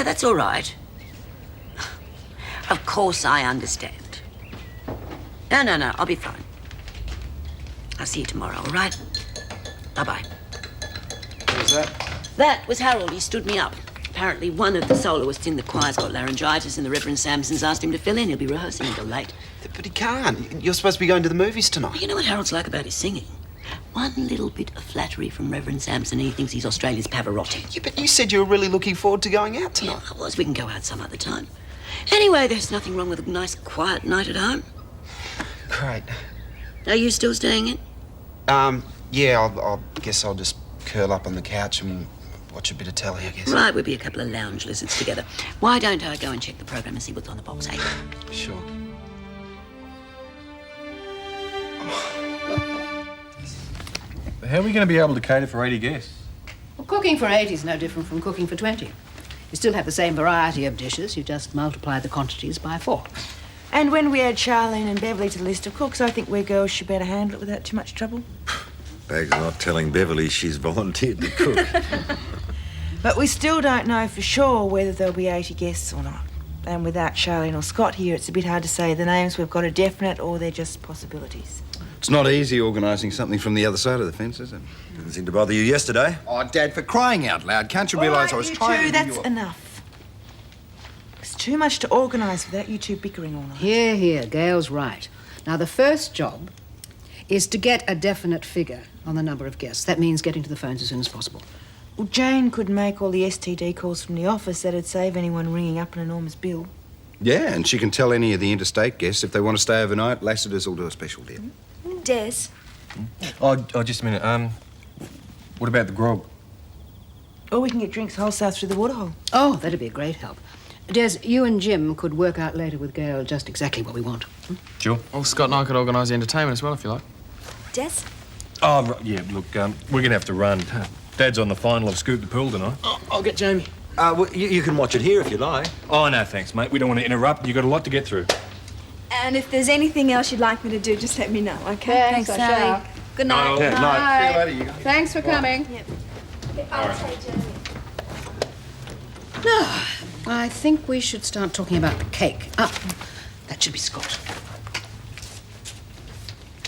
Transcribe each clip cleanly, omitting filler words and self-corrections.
that's all right. Of course I understand. No, I'll be fine. I'll see you tomorrow, all right? Bye-bye. What was that? That was Harold. He stood me up. Apparently one of the soloists in the choir's got laryngitis and the Reverend Samson's asked him to fill in. He'll be rehearsing until late. But he can't. You're supposed to be going to the movies tonight. Well, you know what Harold's like about his singing? One little bit of flattery from Reverend Samson and he thinks he's Australia's Pavarotti. Yeah, but you said you were really looking forward to going out tonight. Yeah, otherwise we can go out some other time. Anyway, there's nothing wrong with a nice quiet night at home. Great. Are you still staying in? Yeah, I guess I'll just curl up on the couch and watch a bit of telly, I guess. Right, we'll be a couple of lounge lizards together. Why don't I go and check the program and see what's on the box, eh? Sure. How are we going to be able to cater for 80 guests? Well, cooking for 80 is no different from cooking for 20. You still have the same variety of dishes, you just multiply the quantities by 4. And when we add Charlene and Beverly to the list of cooks, I think we girls should better handle it without too much trouble. Bag's not telling Beverly she's volunteered to cook. But we still don't know for sure whether there'll be 80 guests or not. And without Charlene or Scott here, it's a bit hard to say the names we've got are definite or they're just possibilities. It's not easy organising something from the other side of the fence, is it? Didn't seem to bother you yesterday. Oh, Dad, for crying out loud, can't you realise I was trying to that's give you enough. It's too much to organise without you two bickering all night. Here, Gail's right. Now, the first job is to get a definite figure on the number of guests. That means getting to the phones as soon as possible. Well, Jane could make all the STD calls from the office. That'd save anyone ringing up an enormous bill. Yeah, and she can tell any of the interstate guests if they want to stay overnight, Lassiter's will do a special deal. Des. Oh, just a minute. What about the grog? Or we can get drinks wholesale through the waterhole. Oh, that'd be a great help. Des, you and Jim could work out later with Gail just exactly what we want. Sure. Well, Scott and I could organise the entertainment as well, if you like. Des? Oh, right, yeah, look, we're going to have to run. Dad's on the final of Scoot the Pool tonight. I'll get Jamie. Well, you can watch it here if you like. Oh, no, thanks, mate. We don't want to interrupt. You've got a lot to get through. And if there's anything else you'd like me to do, just let me know, okay? Thanks, Sally. Good night. Yeah, night. See you later, you guys. Thanks for coming. Yep. I'll take Jamie. No, I think we should start talking about the cake. That should be Scott.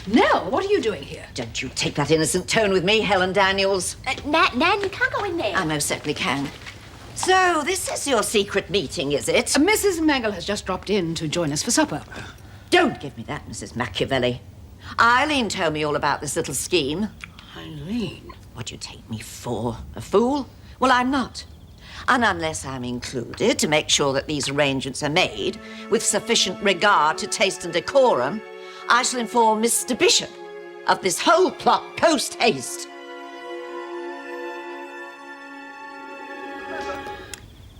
Nell, what are you doing here? Don't you take that innocent tone with me, Helen Daniels. Nan, you can't go in there. I most certainly can. So, this is your secret meeting, is it? Mrs. Mangle has just dropped in to join us for supper. Don't give me that, Mrs. Machiavelli. Eileen told me all about this little scheme. Eileen? What do you take me for? A fool? Well, I'm not. And unless I'm included to make sure that these arrangements are made with sufficient regard to taste and decorum, I shall inform Mr. Bishop of this whole plot post-haste.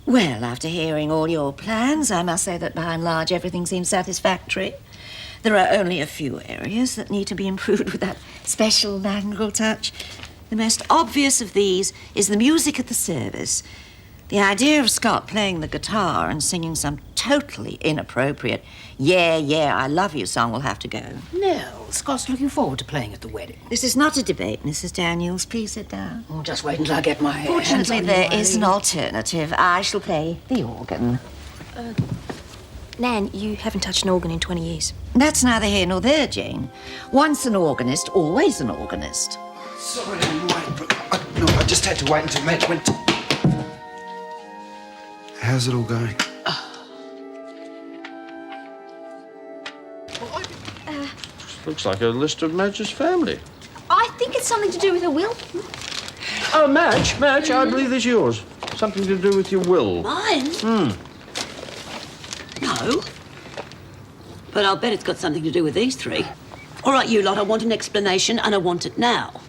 Well, after hearing all your plans, I must say that by and large everything seems satisfactory. There are only a few areas that need to be improved with that special Mangle touch. The most obvious of these is the music at the service. The idea of Scott playing the guitar and singing some totally inappropriate "Yeah, I love you" song will have to go. Nell, Scott's looking forward to playing at the wedding. This is not a debate, Mrs. Daniels. Please sit down. Oh, just wait until I get my hands Fortunately, on there you, is an Eileen. alternative. I shall play the organ. Nan, you haven't touched an organ in 20 years. That's neither here nor there, Jane. Once an organist, always an organist. Sorry, I just had to wait until Madge went to... How's it all going? Looks like a list of Madge's family. I think it's something to do with a will. Oh, Madge, I believe it's yours. Something to do with your will. Mine? No. But I'll bet it's got something to do with these three. All right, you lot, I want an explanation, and I want it now.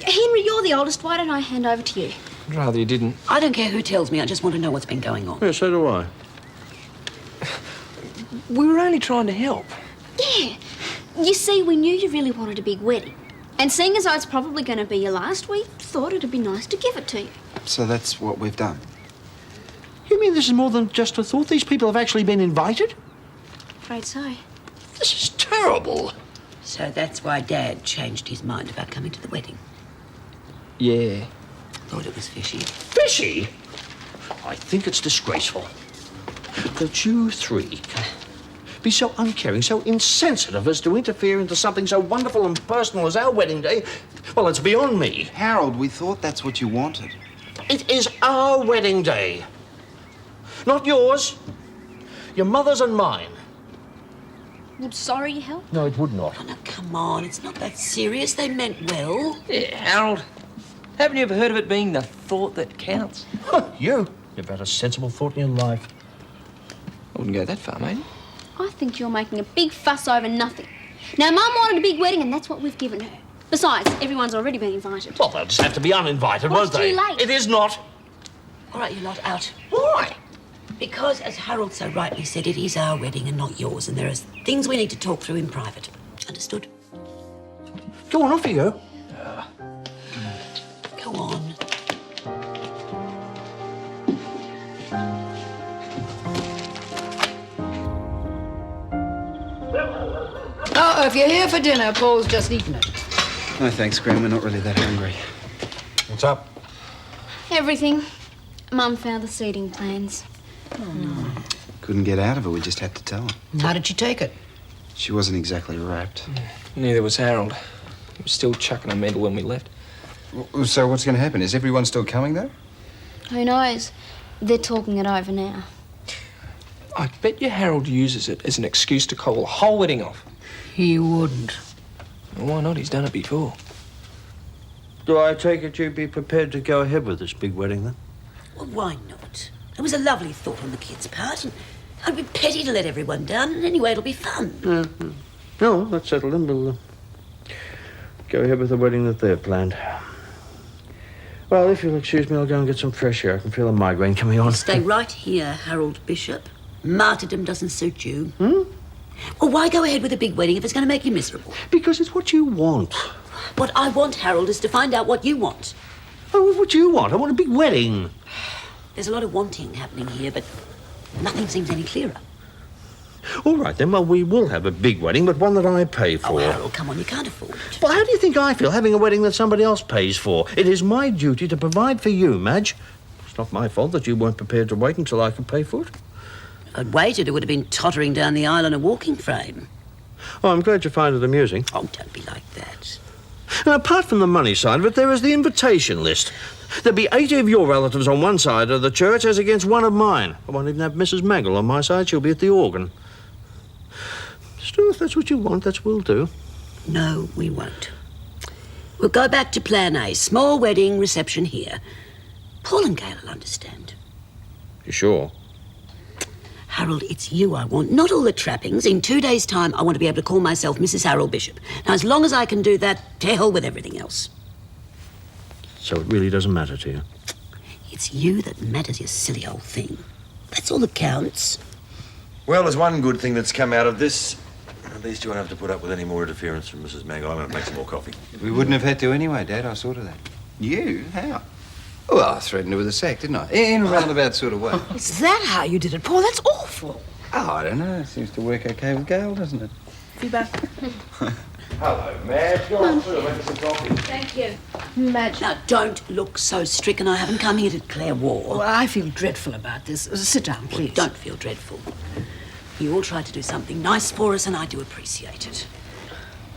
Henry, you're the oldest. Why don't I hand over to you? I'd rather you didn't. I don't care who tells me, I just want to know what's been going on. Yeah, so do I. We were only trying to help. Yeah. You see, we knew you really wanted a big wedding. And seeing as though it's probably going to be your last, we thought it'd be nice to give it to you. So that's what we've done. You mean this is more than just a thought? These people have actually been invited? Afraid so. This is terrible. So that's why Dad changed his mind about coming to the wedding. Yeah. Thought it was fishy. Fishy? I think it's disgraceful that you three can be so uncaring, so insensitive as to interfere into something so wonderful and personal as our wedding day. Well, it's beyond me. Harold, we thought that's what you wanted. It is our wedding day. Not yours. Your mother's and mine. Would sorry help? No, it would not. Oh, no, come on. It's not that serious. They meant well. Yeah, Harold. Haven't you ever heard of it being the thought that counts? You've had a sensible thought in your life. I wouldn't go that far, mate. I think you're making a big fuss over nothing. Now, Mum wanted a big wedding, and that's what we've given her. Besides, everyone's already been invited. Well, they'll just have to be uninvited, Well, won't it's they? too late. It is not. All right, you lot out. Why? Because, as Harold so rightly said, it is our wedding and not yours, and there are things we need to talk through in private. Understood? Go on, off you go. Go on. Oh, if you're here for dinner, Paul's just eaten it. No thanks, Graham. We're not really that hungry. What's up? Everything. Mum found the seating plans. Couldn't get out of her. We just had to tell her. How did she take it? She wasn't exactly wrapped. Neither was Harold. He was still chucking a medal when we left. So what's going to happen? Is everyone still coming, though? Who knows? They're talking it over now. I bet you Harold uses it as an excuse to call the whole wedding off. He wouldn't. Well, why not? He's done it before. Do I take it you'd be prepared to go ahead with this big wedding, then? Well, why not? It was a lovely thought on the kids' part, and I'd be petty to let everyone down, and anyway, it'll be fun. No, that's settled in. We'll go ahead with the wedding that they've planned. Well, if you'll excuse me, I'll go and get some fresh air. I can feel a migraine coming on. Stay right here, Harold Bishop. Martyrdom doesn't suit you. Well, why go ahead with a big wedding if it's going to make you miserable? Because it's what you want. What I want, Harold, is to find out what you want. Oh, what do you want? I want a big wedding. There's a lot of wanting happening here, but nothing seems any clearer. All right, then. Well, we will have a big wedding, but one that I pay for. Oh, Harold, come on, you can't afford it. Well, how do you think I feel having a wedding that somebody else pays for? It is my duty to provide for you, Madge. It's not my fault that you weren't prepared to wait until I could pay for it. If I'd waited, it would have been tottering down the aisle on a walking frame. Oh, I'm glad you find it amusing. Oh, don't be like that. And apart from the money side of it, there is the invitation list. There'll be 80 of your relatives on one side of the church as against one of mine. I won't even have Mrs. Maggle on my side. She'll be at the organ. Still, if that's what you want, that's what we'll do. No, we won't. We'll go back to plan A. Small wedding, reception here. Paul and Gail will understand. You sure? Harold, it's you I want, not all the trappings. In 2 days' time, I want to be able to call myself Mrs. Harold Bishop. Now, as long as I can do that, to hell with everything else. So it really doesn't matter to you? It's you that matters, you silly old thing. That's all that counts. Well, there's one good thing that's come out of this. At least you won't have to put up with any more interference from Mrs. Maggle. I'm going to make some more coffee. We wouldn't have had to anyway, Dad. I saw to that. You? How? Well, I threatened her with a sack, didn't I? In a roundabout sort of way. Is that how you did it, Paul? That's awful. Oh, I don't know. It seems to work okay with Gail, doesn't it? Be back. Hello, Madge. Go on through. Make some coffee. Thank you. Madge. Now, don't look so stricken. I haven't come here to declare war. Well, I feel dreadful about this. Sit down, please. Well, don't feel dreadful. You all tried to do something nice for us, and I do appreciate it.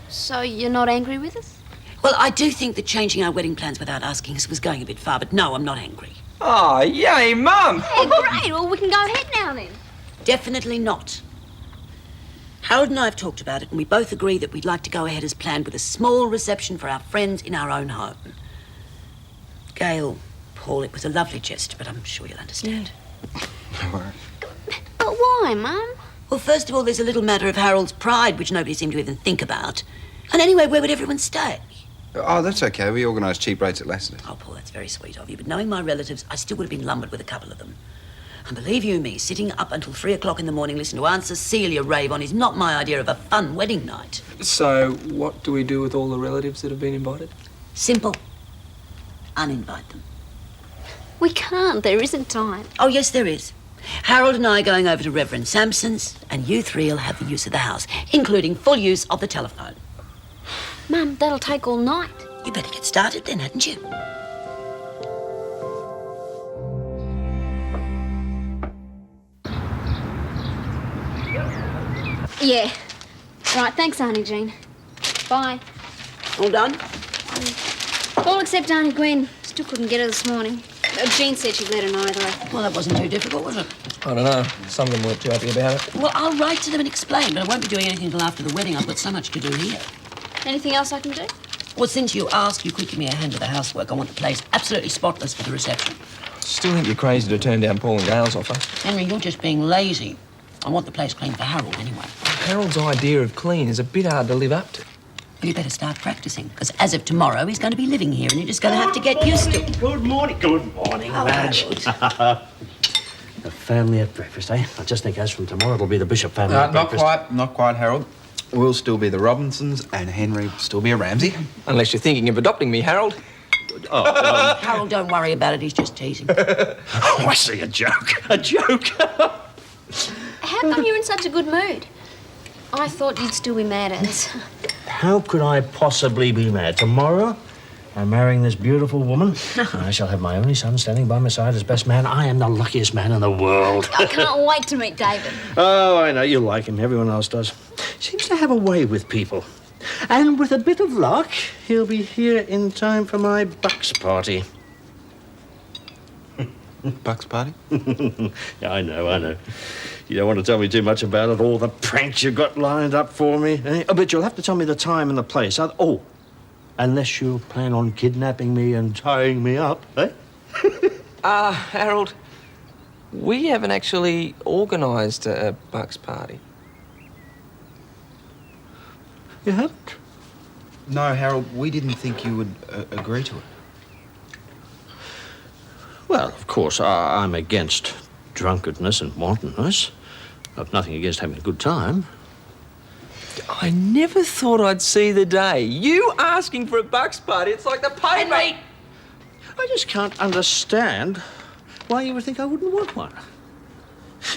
So you're not angry with us? Well, I do think that changing our wedding plans without asking us was going a bit far, but no, I'm not angry. Oh, yay, Mum! Yeah, great. Well, we can go ahead now then. Definitely not. Harold and I have talked about it, and we both agree that we'd like to go ahead as planned with a small reception for our friends in our own home. Gail, Paul, it was a lovely gesture, but I'm sure you'll understand. No worries. But why, Mum? Well, first of all, there's a little matter of Harold's pride, which nobody seemed to even think about. And anyway, where would everyone stay? Oh, that's okay. We organised cheap rates at Lassiter. Oh, Paul, that's very sweet of you. But knowing my relatives, I still would have been lumbered with a couple of them. And believe you me, sitting up until 3 o'clock in the morning listening to Aunt Cecilia rave on is not my idea of a fun wedding night. So, what do we do with all the relatives that have been invited? Simple. Uninvite them. We can't. There isn't time. Oh, yes, there is. Harold and I are going over to Reverend Sampson's, and you three will have the use of the house, including full use of the telephone. Mum, that'll take all night. You better get started then, hadn't you? Yeah. Right, thanks, Auntie Jean. Bye. All done? All except Auntie Gwen. Still couldn't get her this morning. Jean said she'd let her know, though. Well, that wasn't too difficult, was it? I don't know. Some of them weren't too happy about it. Well, I'll write to them and explain, but I won't be doing anything until after the wedding. I've got so much to do here. Anything else I can do? Well, since you asked, you could give me a hand with the housework. I want the place absolutely spotless for the reception. Still think you're crazy to turn down Paul and Gail's offer. Henry, you're just being lazy. I want the place clean for Harold, anyway. Harold's idea of clean is a bit hard to live up to. Well, you better start practising, because as of tomorrow, he's going to be living here, and you're just going to have to get used to it. Good morning. Good morning, Madge. The family at breakfast, eh? I just think as from tomorrow, it'll be the Bishop family at breakfast. Not quite, Harold. We'll still be the Robinsons, and Henry will still be a Ramsay. Unless you're thinking of adopting me, Harold. Harold, don't worry about it. He's just teasing. Oh, I see. A joke. A joke. How come you're in such a good mood? I thought you'd still be mad at us. How could I possibly be mad? Tomorrow, I'm marrying this beautiful woman. I shall have my only son standing by my side as best man. I am the luckiest man in the world. I can't wait to meet David. Oh, I know. You like him. Everyone else does. Seems to have a way with people. And with a bit of luck, he'll be here in time for my bucks party. Bucks party? Yeah, I know. You don't want to tell me too much about it, all the pranks you've got lined up for me, eh? Oh, but you'll have to tell me the time and the place. Oh, unless you plan on kidnapping me and tying me up, eh? Harold, we haven't actually organised a bucks party. You haven't? No, Harold, we didn't think you would agree to it. Well, of course, I'm against drunkenness and wantonness. I've nothing against having a good time. I never thought I'd see the day. You asking for a bucks party, it's like the paper. Henry! I just can't understand why you would think I wouldn't want one.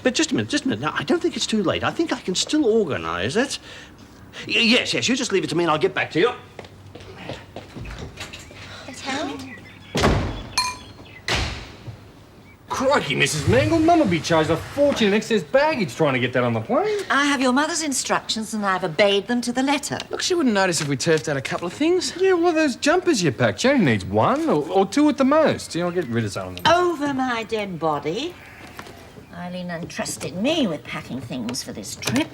But just a minute. Now, I don't think it's too late. I think I can still organise it. Yes, you just leave it to me and I'll get back to you. That's Harold? Crikey, Mrs. Mangle, Mum will be charged a fortune in excess baggage trying to get that on the plane. I have your mother's instructions and I've obeyed them to the letter. Look, she wouldn't notice if we turfed out a couple of things. Yeah, well, those jumpers you packed, she only needs one or two at the most. You know, get rid of some of them. Over my dead body. Eileen entrusted me with packing things for this trip.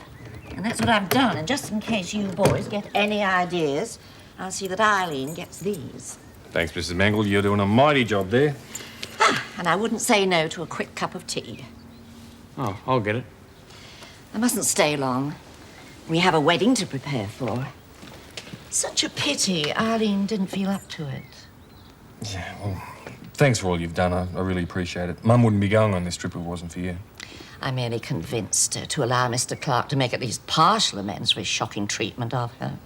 And that's what I've done. And just in case you boys get any ideas, I'll see that Eileen gets these. Thanks, Mrs. Mangle. You're doing a mighty job there. And I wouldn't say no to a quick cup of tea. Oh, I'll get it. I mustn't stay long. We have a wedding to prepare for. Such a pity Eileen didn't feel up to it. Yeah, well, thanks for all you've done. I really appreciate it. Mum wouldn't be going on this trip if it wasn't for you. I merely convinced her to allow Mr. Clarke to make at least partial amends for his shocking treatment of her.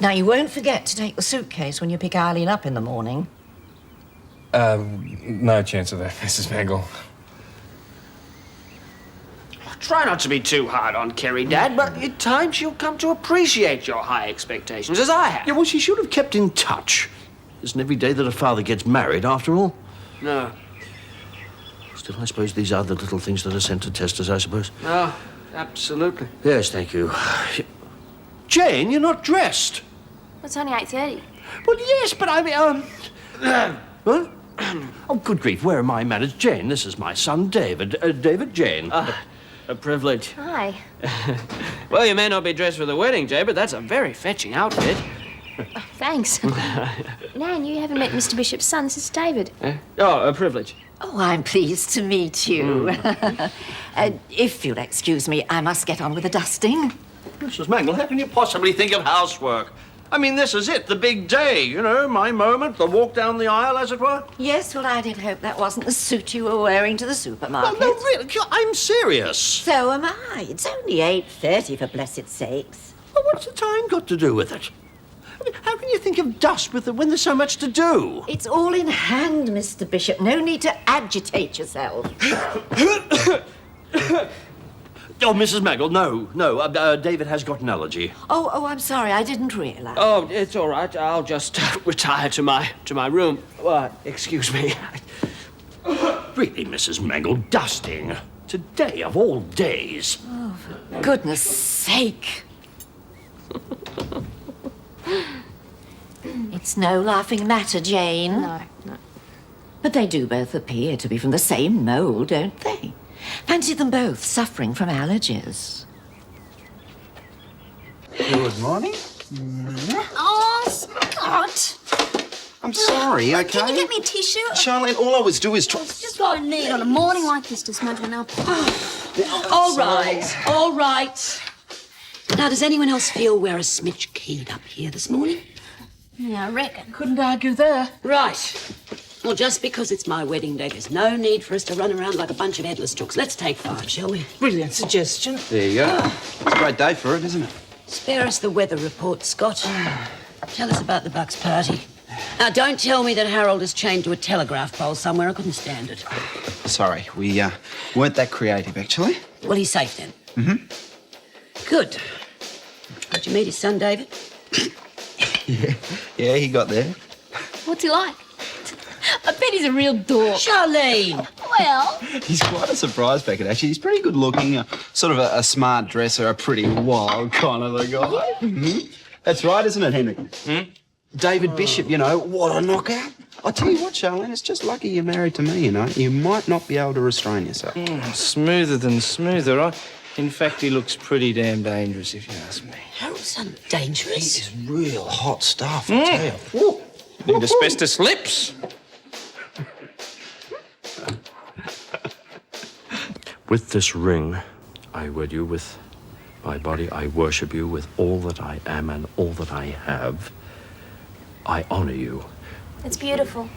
Now, you won't forget to take the suitcase when you pick Eileen up in the morning. No chance of that, Mrs. Mangle. Try not to be too hard on Kerry, Dad, but in time she'll come to appreciate your high expectations, as I have. Yeah, well, she should have kept in touch. Isn't every day that a father gets married, after all? No. Still, I suppose these are the little things that are sent to test us, I suppose. Oh, absolutely. Yes, thank you. Jane, you're not dressed. It's only 8:30. Well, yes, but I mean, what? Oh, good grief, where are my manners? Jane, this is my son, David. David, Jane. A privilege. Hi. Well, you may not be dressed for the wedding, Jay, but that's a very fetching outfit. Oh, thanks. Nan, you haven't met Mr. Bishop's son. This is David. Oh, a privilege. Oh, I'm pleased to meet you. If you'll excuse me, I must get on with the dusting. Mrs. Mangle, how can you possibly think of housework? I mean, this is it, the big day, you know, my moment, the walk down the aisle, as it were. Yes, well, I did hope that wasn't the suit you were wearing to the supermarket. No, really, I'm serious. So am I. It's only 8:30, for blessed sakes. Well, what's the time got to do with it? I mean, how can you think of dust when there's so much to do? It's all in hand, Mr. Bishop. No need to agitate yourself. Oh, Mrs. Mangle, no. David has got an allergy. Oh, I'm sorry. I didn't realise. Oh, it's all right. I'll just retire to my room. Excuse me. Really, Mrs. Mangle, dusting. Today of all days. Oh, for goodness sake. It's no laughing matter, Jane. No. But they do both appear to be from the same mould, don't they? Fancy them both suffering from allergies. Good morning. Oh, Scott! I'm sorry, okay? Can you get me a tissue? Charlene, all I was doing is trying... It's just what I need on a morning like this to smudge one up. All right. Now, does anyone else feel we're a smidge keyed up here this morning? Yeah, I reckon. Couldn't argue there. Right. Well, just because it's my wedding day, there's no need for us to run around like a bunch of headless chooks. Let's take 5, shall we? Brilliant suggestion. There you go. It's a great day for it, isn't it? Spare us the weather report, Scott. Tell us about the Bucks party. Now, don't tell me that Harold is chained to a telegraph pole somewhere. I couldn't stand it. Sorry, we weren't that creative, actually. Well, he's safe then. Mm-hmm. Good. Did you meet his son, David? Yeah, he got there. What's he like? I bet he's a real dork. Charlene! Well... He's quite a surprise packet, actually. He's pretty good looking, sort of a smart dresser, a pretty wild kind of a guy. Mm-hmm. That's right, isn't it, Henry? David Bishop, you know, what a knockout. I tell you what, Charlene, it's just lucky you're married to me, you know. You might not be able to restrain yourself. Smoother than smoother. In fact, he looks pretty damn dangerous, if you ask me. Harold's dangerous. He's real hot stuff, I tell you. Ooh. Need asbestos lips. With this ring, I wed you. With my body, I worship you. With all that I am and all that I have, I honour you. It's beautiful.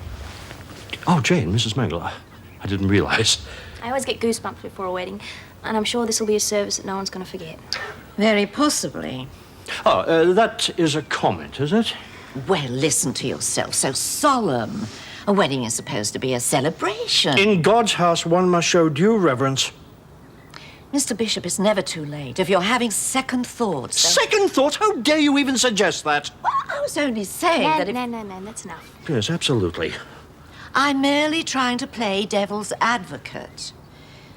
Oh, Jane, Mrs. Mangle, I didn't realise. I always get goosebumps before a wedding, and I'm sure this will be a service that no one's going to forget. Very possibly. Oh, that is a comment, is it? Well, listen to yourself. So solemn. A wedding is supposed to be a celebration. In God's house, one must show due reverence. Mr. Bishop, it's never too late. If you're having second thoughts... Second thoughts? How dare you even suggest that? Well, I was only saying that if... No, that's enough. Yes, absolutely. I'm merely trying to play devil's advocate.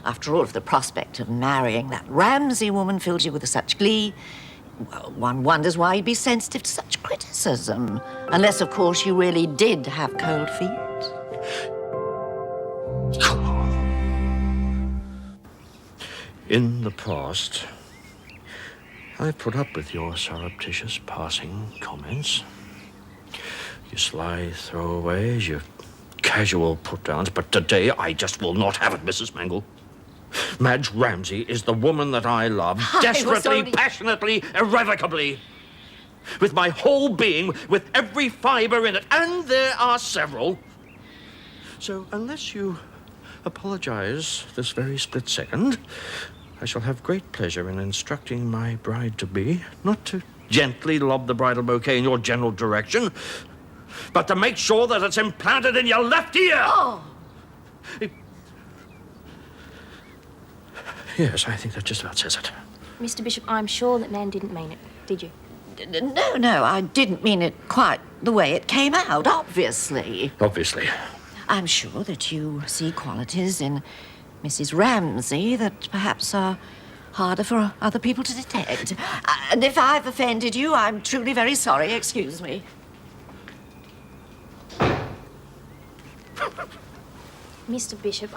After all, if the prospect of marrying that Ramsay woman fills you with such glee, well, one wonders why you'd be sensitive to such criticism. Unless, of course, you really did have cold feet. In the past, I've put up with your surreptitious passing comments, your sly throwaways, your casual put-downs, but today I just will not have it, Mrs. Mangle. Madge Ramsay is the woman that I love, desperately, passionately, irrevocably. With my whole being, with every fibre in it, and there are several. So unless you apologise this very split second, I shall have great pleasure in instructing my bride-to-be not to gently lob the bridal bouquet in your general direction, but to make sure that it's implanted in your left ear. Oh! Yes, I think that just about says it. Mr. Bishop, I'm sure that man didn't mean it, did you? No, I didn't mean it quite the way it came out, obviously. Obviously. I'm sure that you see qualities in Mrs. Ramsay that perhaps are harder for other people to detect. And if I've offended you, I'm truly very sorry. Excuse me. Mr. Bishop,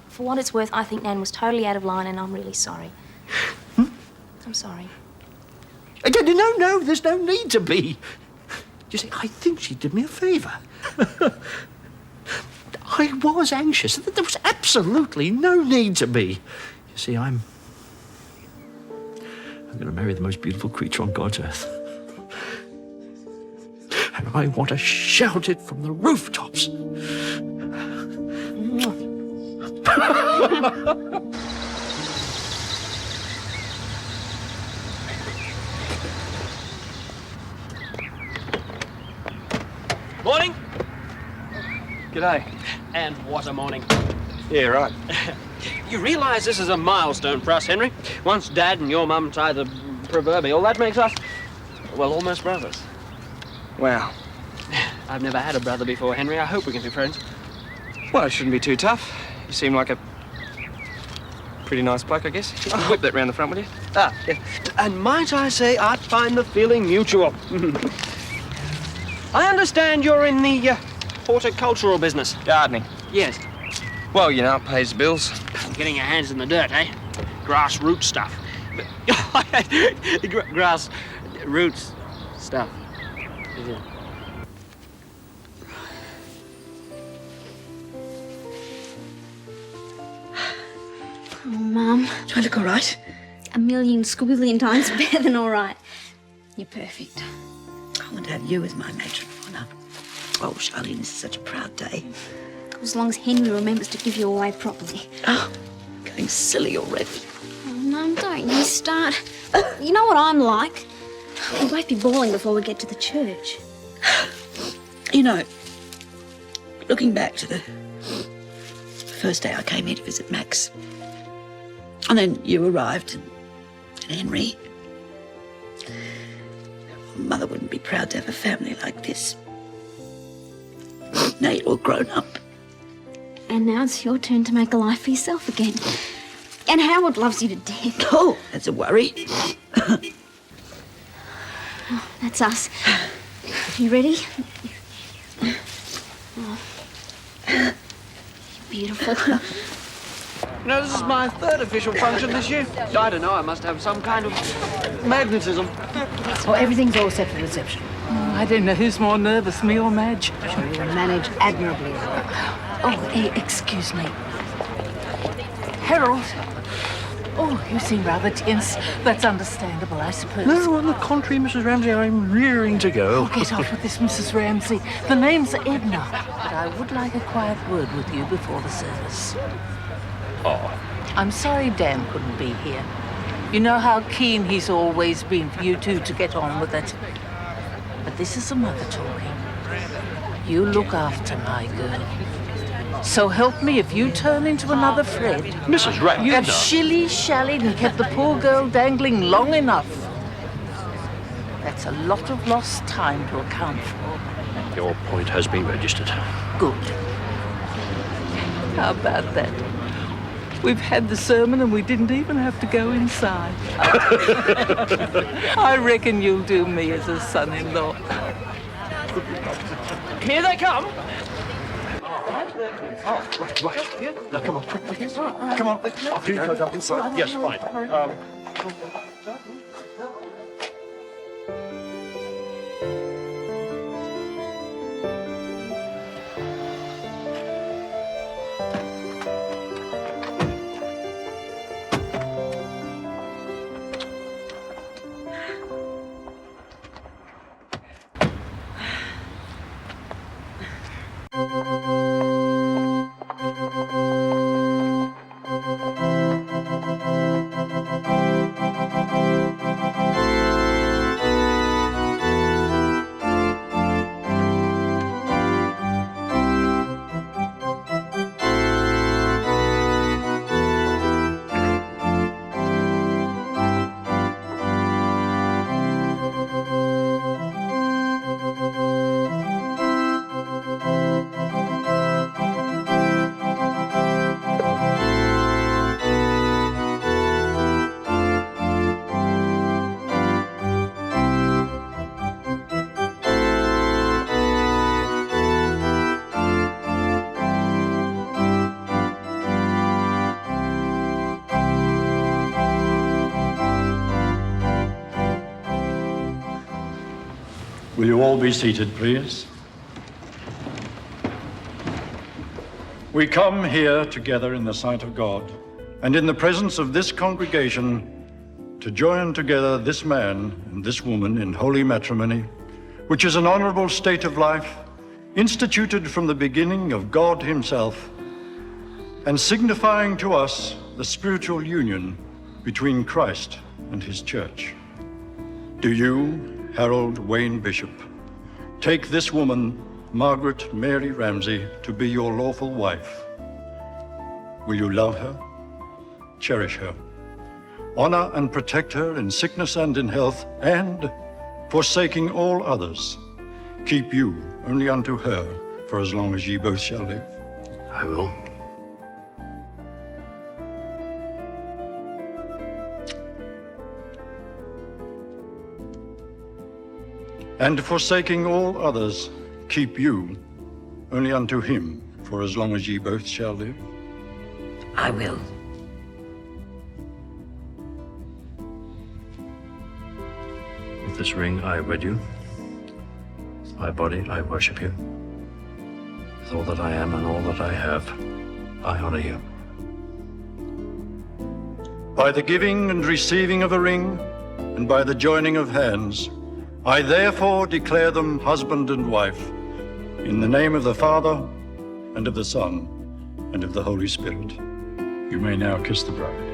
for what it's worth, I think Nan was totally out of line, and I'm really sorry. I'm sorry. No, there's no need to be. You see, I think she did me a favour. I was anxious. There was absolutely no need to be. You see, I'm going to marry the most beautiful creature on God's earth. And I want to shout it from the rooftops. Morning. G'day. And what a morning. Yeah, right. You realise this is a milestone for us, Henry? Once Dad and your mum tie the proverbial, that makes us, well, almost brothers. Wow. I've never had a brother before, Henry. I hope we can be friends. Well, it shouldn't be too tough. You seem like a Pretty nice bloke, I guess. Whip that round the front, will you? Ah, yeah. And might I say, I find the feeling mutual. I understand you're in the horticultural business. Gardening. Yes. Well, you know, it pays the bills. Getting your hands in the dirt, eh? Grassroots stuff. Grass roots stuff. Is it? Oh, Mum. Do I look all right? A million squillion times better than all right. You're perfect. I want to have you as my matron of honour. Oh, Charlene, this is such a proud day. As long as Henry remembers to give you away properly. Oh, getting silly already. Oh, Mum, don't you start. You know what I'm like. We'll both be bawling before we get to the church. You know, looking back to the first day I came here to visit Max, and then you arrived, and Henry. Mother wouldn't be proud to have a family like this. Now you're all grown up. And now it's your turn to make a life for yourself again. And Howard loves you to death. Oh, that's a worry. Oh, that's us. You ready? Oh. Beautiful. You know, this is my third official function this year. I don't know, I must have some kind of magnetism. Oh, everything's all set for reception. Oh, I don't know who's more nervous, me or Madge. Sure, you'll manage admirably. Oh, excuse me. Harold. Oh, you seem rather tense. That's understandable, I suppose. No, on the contrary, Mrs. Ramsay, I'm rearing to go. Oh, get off with this, Mrs. Ramsay. The name's Edna, but I would like a quiet word with you before the service. Oh. I'm sorry Dan couldn't be here. You know how keen he's always been for you two to get on with it. But this is a mother talking. You look after my girl. So help me if you turn into another Fred. Mrs. Ramsay. You have shilly-shallied and kept the poor girl dangling long enough. That's a lot of lost time to account for. Your point has been registered. Good. How about that? We've had the sermon and we didn't even have to go inside. I reckon you'll do me as a son-in-law. Here they come. Oh, right. Now, come on. Come on. Off you go up inside. Yes, fine. Will you all be seated, please? We come here together in the sight of God and in the presence of this congregation to join together this man and this woman in holy matrimony, which is an honorable state of life instituted from the beginning of God himself and signifying to us the spiritual union between Christ and his church. Do you, Harold Wayne Bishop, take this woman, Margaret Mary Ramsay, to be your lawful wife? Will you love her, cherish her, honor and protect her in sickness and in health, and, forsaking all others, keep you only unto her for as long as ye both shall live? I will. and forsaking all others, keep you only unto him for as long as ye both shall live? I will. With this ring I wed you. With my body I worship you. With all that I am and all that I have, I honor you. By the giving and receiving of a ring, and by the joining of hands, I therefore declare them husband and wife, in the name of the Father, and of the Son, and of the Holy Spirit. You may now kiss the bride.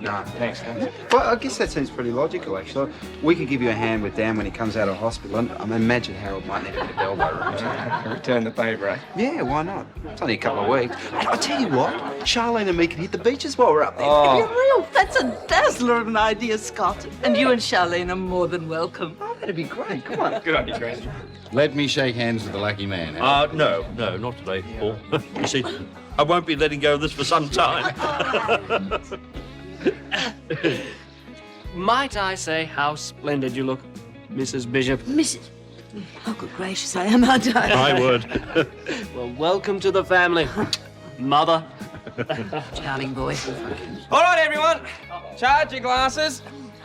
No, thanks, mate. Well, I guess that seems pretty logical, actually. We could give you a hand with Dan when he comes out of hospital, and I imagine Harold might need a bit of elbow room. Return the favour, eh? Yeah, why not? It's only a couple of weeks. And I'll tell you what, Charlene and me can hit the beaches while we're up there. Oh. You're real. That's a dazzler of an idea, Scott. And you and Charlene are more than welcome. Oh, that'd be great. Come on. Good on you, Grace. Let me shake hands with the lucky man. No, not today, Paul. You see, I won't be letting go of this for some time. Might I say how splendid you look, Mrs. Bishop? Mrs. Oh, good gracious, I am, aren't I? I would. Well, welcome to the family, Mother. Charming boy. All right, everyone, charge your glasses.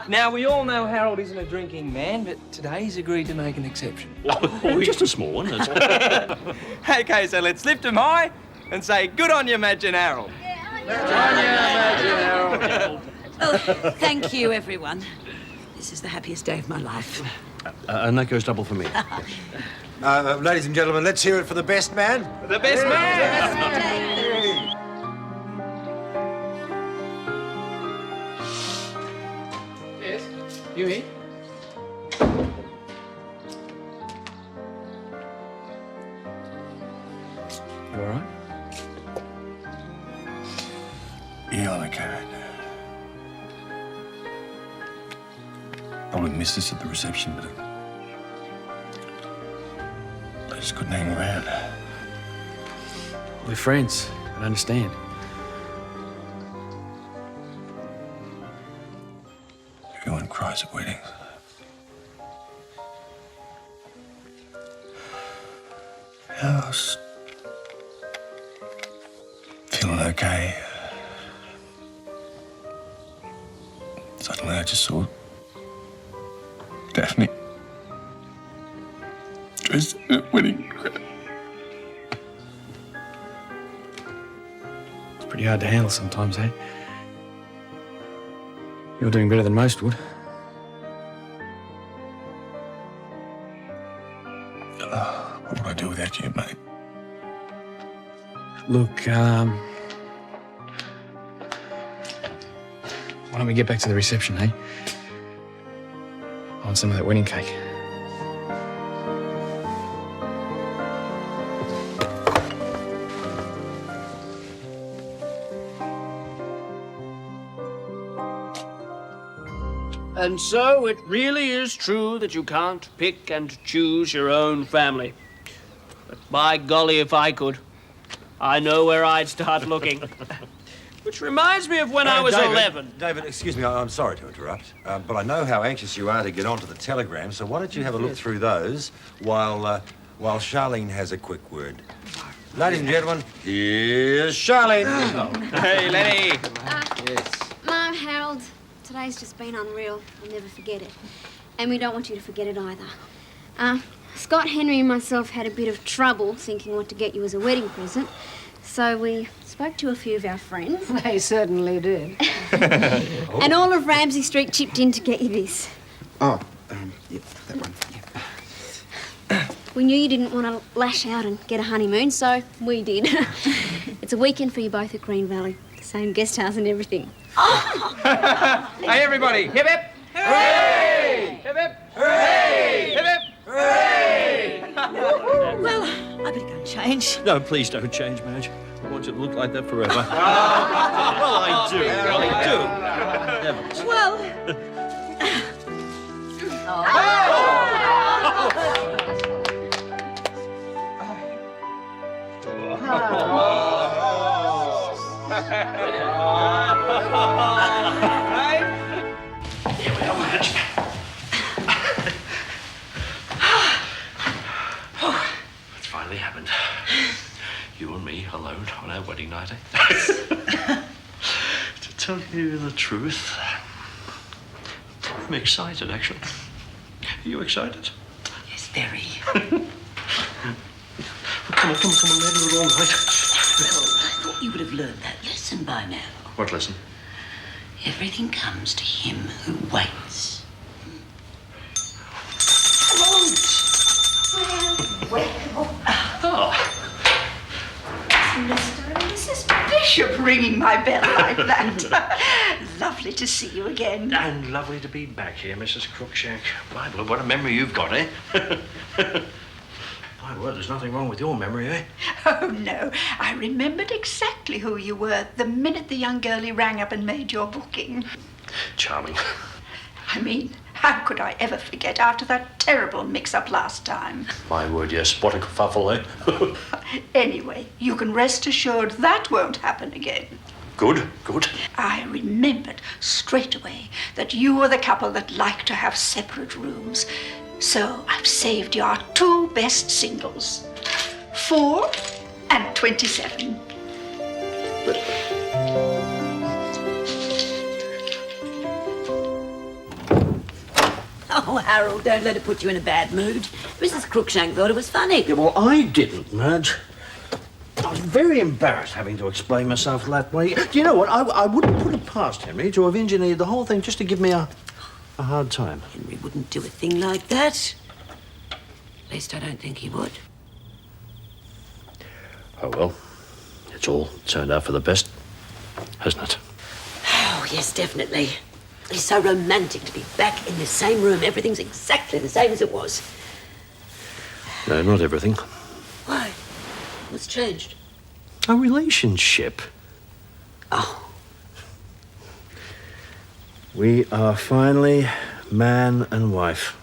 Now, we all know Harold isn't a drinking man, but today he's agreed to make an exception. Oh, just a small one. Okay, so let's lift him high and say, good on you, Madge and Harold. Good on you, Madge and Harold. Oh, thank you, everyone. This is the happiest day of my life. And that goes double for me. Ladies and gentlemen, let's hear it for the best man. The best man! Yes, you here? You all right? Yeah, I'm okay. I would have missed this at the reception, but I just couldn't hang around. We're friends. I understand. Everyone cries at weddings. I was feeling okay. Suddenly I just saw Daphne dressed in a wedding dress. It's pretty hard to handle sometimes, eh? You're doing better than most would. What would I do without you, mate? Look, Why don't we get back to the reception, eh? I want some of that wedding cake. And so it really is true that you can't pick and choose your own family. But by golly, if I could, I know where I'd start looking. Which reminds me of when I was 11. David, excuse me, I'm sorry to interrupt, but I know how anxious you are to get onto the telegram, so why don't you have a look through those while Charlene has a quick word. Ladies and gentlemen, here's Charlene. Hey, Lenny. Mum, Harold, today's just been unreal. I'll never forget it. And we don't want you to forget it either. Scott, Henry and myself had a bit of trouble thinking what to get you as a wedding present. So we spoke to a few of our friends. They certainly did. And all of Ramsay Street chipped in to get you this. Oh, yeah, that one. Yeah. We knew you didn't want to lash out and get a honeymoon, so we did. It's a weekend for you both at Green Valley. The same guest house and everything. Hey, everybody. Hip, hip. Hooray! Hip, hip. Hooray! Hip, hip. Hooray! Well, I better go and change. No, please don't change, Madge. I want you to look like that forever. Well, I do. I do. Heavens. Well... Here we are, Madge. It's finally happened. You and me alone on our wedding night, eh? To tell you the truth, I'm excited, actually. Are you excited? Yes, very. Come on, we haven't got all night. Well, I thought you would have learned that lesson by now. What lesson? Everything comes to him who waits. Oh. Mr. and Mrs. Bishop ringing my bell like that. Lovely to see you again. And lovely to be back here, Mrs. Crookshank. Bible, what a memory you've got, eh? My word, there's nothing wrong with your memory, eh? Oh, no. I remembered exactly who you were the minute the young girlie rang up and made your booking. Charming. I mean, how could I ever forget after that terrible mix-up last time? My word, yes. What a kerfuffle, eh? Anyway, you can rest assured that won't happen again. Good, good. I remembered straight away that you were the couple that like to have separate rooms. So I've saved your two best singles, 4 and 27. Oh, Harold, don't let it put you in a bad mood. Mrs. Crookshank thought it was funny. Yeah, well, I didn't, Madge. I was very embarrassed having to explain myself that way. Do you know what? I wouldn't put it past Henry to have engineered the whole thing just to give me a hard time. Henry wouldn't do a thing like that. At least I don't think he would. Oh, well, it's all turned out for the best, hasn't it? Oh, yes, definitely. It's so romantic to be back in the same room. Everything's exactly the same as it was. No, not everything. Why? What's changed? A relationship. Oh. We are finally man and wife.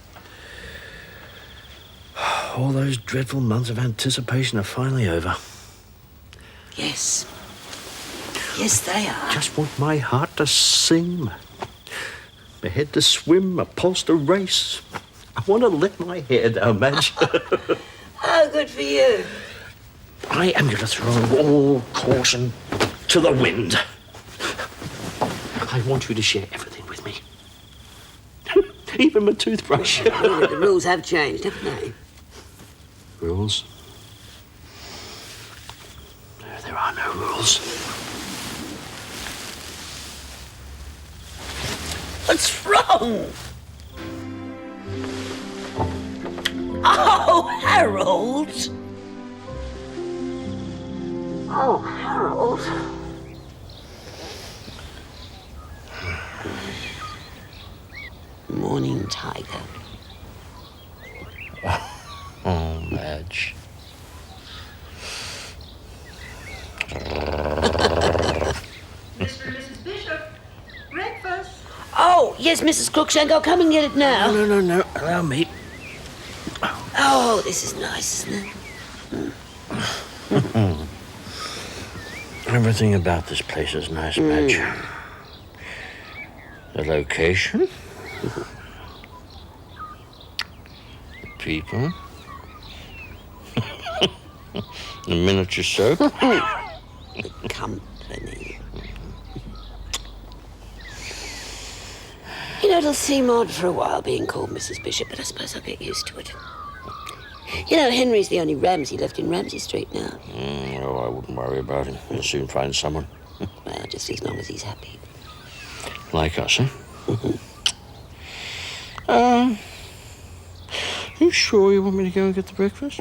All those dreadful months of anticipation are finally over. Yes. Yes, they are. I just want my heart to sing, my head to swim, my pulse to race. I want to let my hair down, Madge. Oh, good for you. I am going to throw all caution to the wind. I want you to share everything with me. Even my toothbrush. Really, the rules have changed, haven't they? Rules? No, there are no rules. What's wrong? Oh, Harold! Oh, Harold. morning tiger. Oh, Madge. Mr. and Mrs. Bishop, breakfast. Oh, yes, Mrs. Crookshank, I'll come and get it now. No. Allow me. Oh, this is nice, isn't it? Everything about this place is nice, Madge. The location. The people. The miniature soap. The company. You know, it'll seem odd for a while being called Mrs. Bishop, but I suppose I'll get used to it. You know, Henry's the only Ramsay left in Ramsay Street now. Oh, I wouldn't worry about him. He'll soon find someone. Well, just as long as he's happy. Like us, eh? You sure you want me to go and get the breakfast?